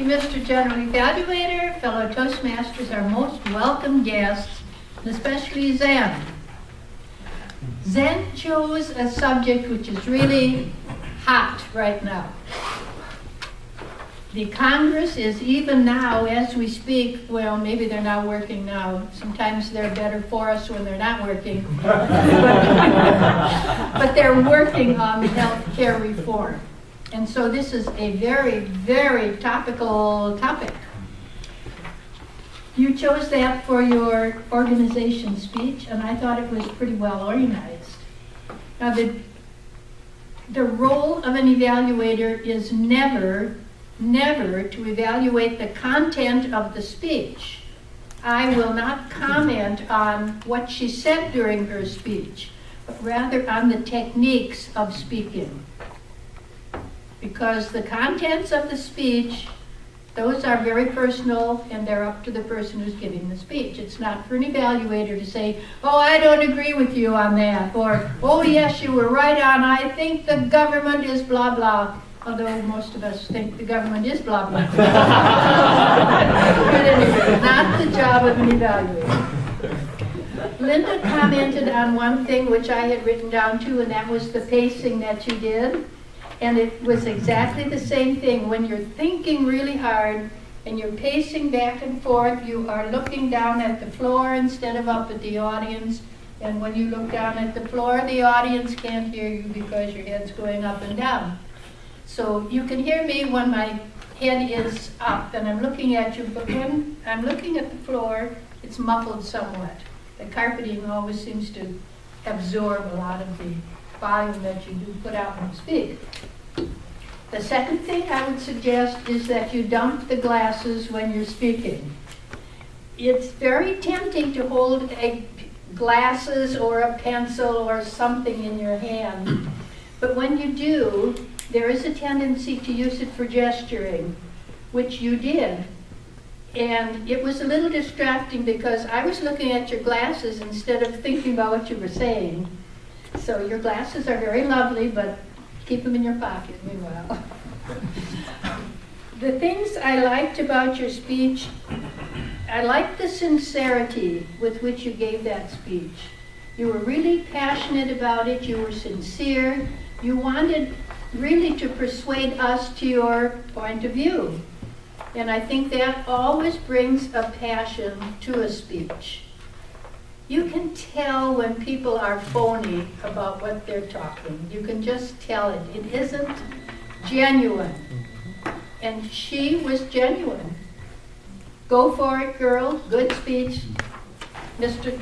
Mr. General Evaluator, fellow Toastmasters, our most welcome guests, and especially Zen. Zen chose a subject which is really hot right now. The Congress is even now, as we speak, well, maybe they're not working now. Sometimes they're better for us when they're not working. But they're working on health care reform. And so this is a very, very topical topic. You chose that for your organization speech, and I thought it was pretty well organized. Now, the role of an evaluator is never to evaluate the content of the speech. I will not comment on what she said during her speech, but rather on the techniques of speaking. Because the contents of the speech, those are very personal, and they're up to the person who's giving the speech. It's not for an evaluator to say, oh, I don't agree with you on that, or, oh, yes, you were right on, I think the government is blah, blah. Although most of us think the government is blah, blah. But anyway, not the job of an evaluator. Linda commented on one thing which I had written down too, and that was the pacing that you did. And it was exactly the same thing. When you're thinking really hard and you're pacing back and forth, you are looking down at the floor instead of up at the audience. And when you look down at the floor, the audience can't hear you because your head's going up and down. So you can hear me when my head is up and I'm looking at you, but when I'm looking at the floor, it's muffled somewhat. The carpeting always seems to absorb a lot of the volume that you do put out when you speak. The second thing I would suggest is that you dump the glasses when you're speaking. It's very tempting to hold glasses or a pencil or something in your hand, but when you do, there is a tendency to use it for gesturing, which you did. And it was a little distracting because I was looking at your glasses instead of thinking about what you were saying. So your glasses are very lovely, but keep them in your pocket meanwhile. The things I liked about your speech, I liked the sincerity with which you gave that speech. You were really passionate about it, you were sincere, you wanted really to persuade us to your point of view. And I think that always brings a passion to a speech. You can tell when people are phony about what they're talking. You can just tell it. It isn't genuine. And she was genuine. Go for it, girl. Good speech. Mr.